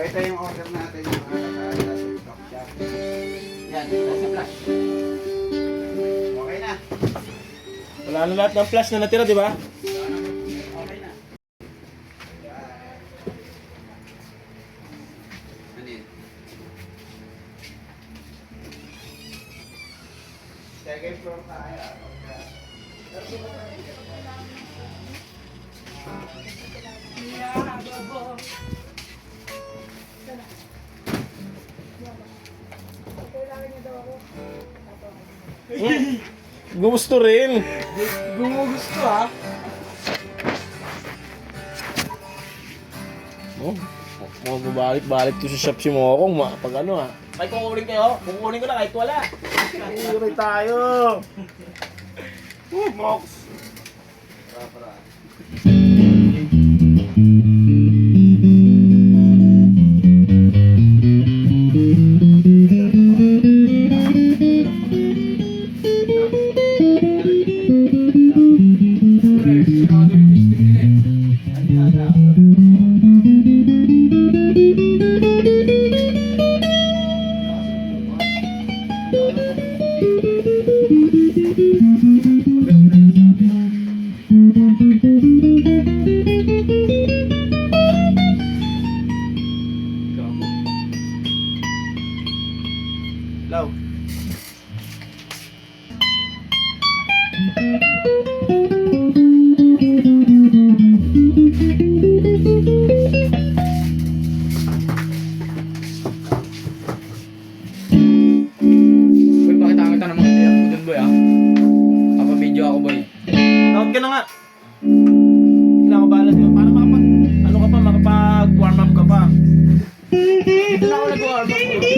ito yung order natin yung mga nasa stock shop. Yan, nasa flash. Okay na. Wala na lahat ng flash na natira, di ba? Okay na. Yan. Ano yun? Second floor tayo. Gusto rin. Gumugusto ha. Oh, bumabalik-balik to sa shop si Mokong, pag ano ah. May kukunin kayo? Kukunin ko na kahit wala. Kukunin tayo. Mox. Para. Law. Boy, pakita kita ng mga tiyak ko dun, boy, ah. Kapabidyo ako, boy. Tawag ka na nga. Kinakabalan mo. Para makapag, ano ka pa, makapag-warm up ka pa. Dito na ako nag-warm up, boy.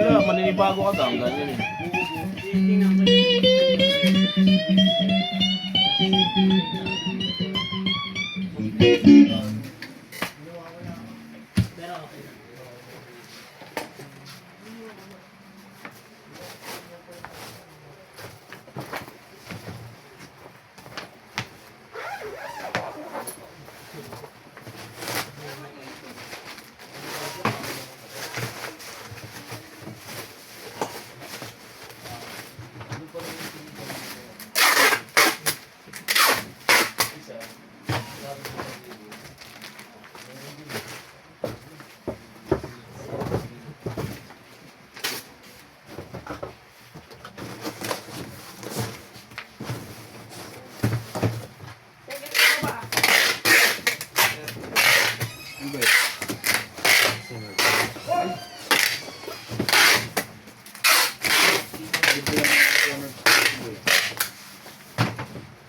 Wala, maninibago ka daw. Ganyan eh.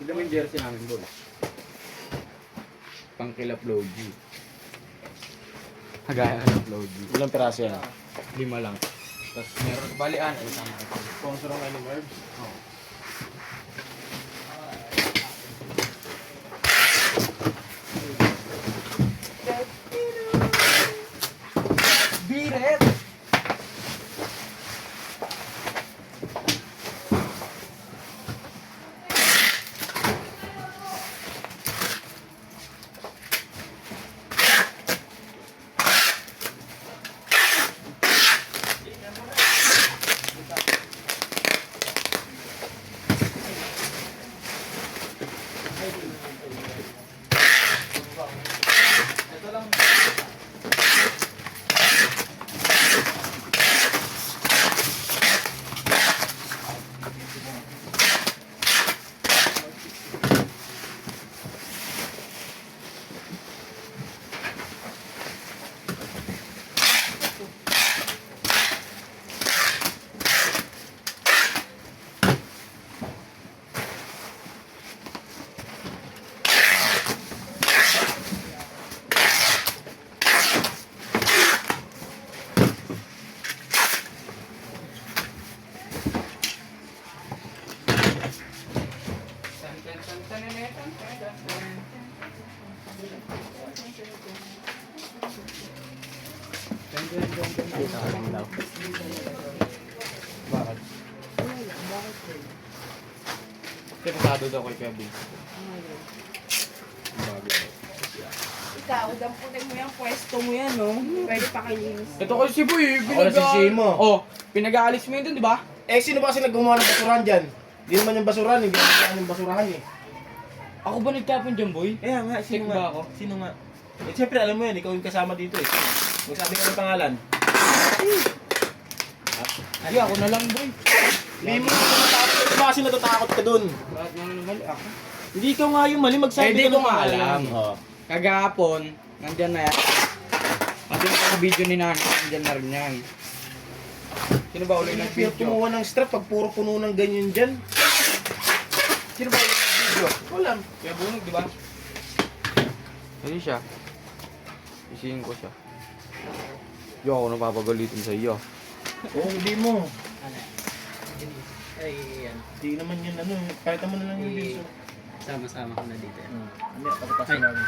Tignan mo yung jersey namin, boy. Pangkilap low G. Hagaya ng low G. Ilang piraso yan? 5 lang. Tapos meron balian. Sponsor ang Animerbs? Oo. Biret! Kita ka lang daw. Bakit? Kasi pasado daw kay Kevin. Bago. ikaw, damputin mo yan, pwesto mo yan, no? Pwede pa kilinis. Ito kasi si Boy, Ako na sisihin mo. Oh, pinag-aalis mo yun dun, di ba? Eh, sino ba kasi naggumawa ng basurahan dyan? Hindi naman yung basurahan, hindi naman yung basurahan eh. Ako ba nagtapon dyan, Boy? Kaya nga, Check ba ako? Sino nga? Eh, siyempre, alam mo yan, ikaw yung kasama dito eh. Magsabi ka ng pangalan. Hindi, ako na lang, Boy. Hindi mo natatakot. Di ba kasi natatakot ka dun? Bakit mo naman ako? Hindi ikaw nga yung mali, magsabi Eh, di ka ko ng nga pangalan. alam. Oo. Kagahapon, nandyan na yan. Pati yung video ni Nani, nandyan na rin yan. Sino ba ulit Hindi nag-video? kumuha ng strap pag puro puno ng ganyan dyan. Sino ba ulit nag-video? Wala. Kaya bunog, di ba? Hindi siya. Isihin ko siya. Di ako napapagalitin sa iyo. Oo, hindi mo. Ay, yan. Hindi naman yun ano. Kahit mo na lang yung video. Sama-sama ko na dito. Hindi, pagkapasin namin.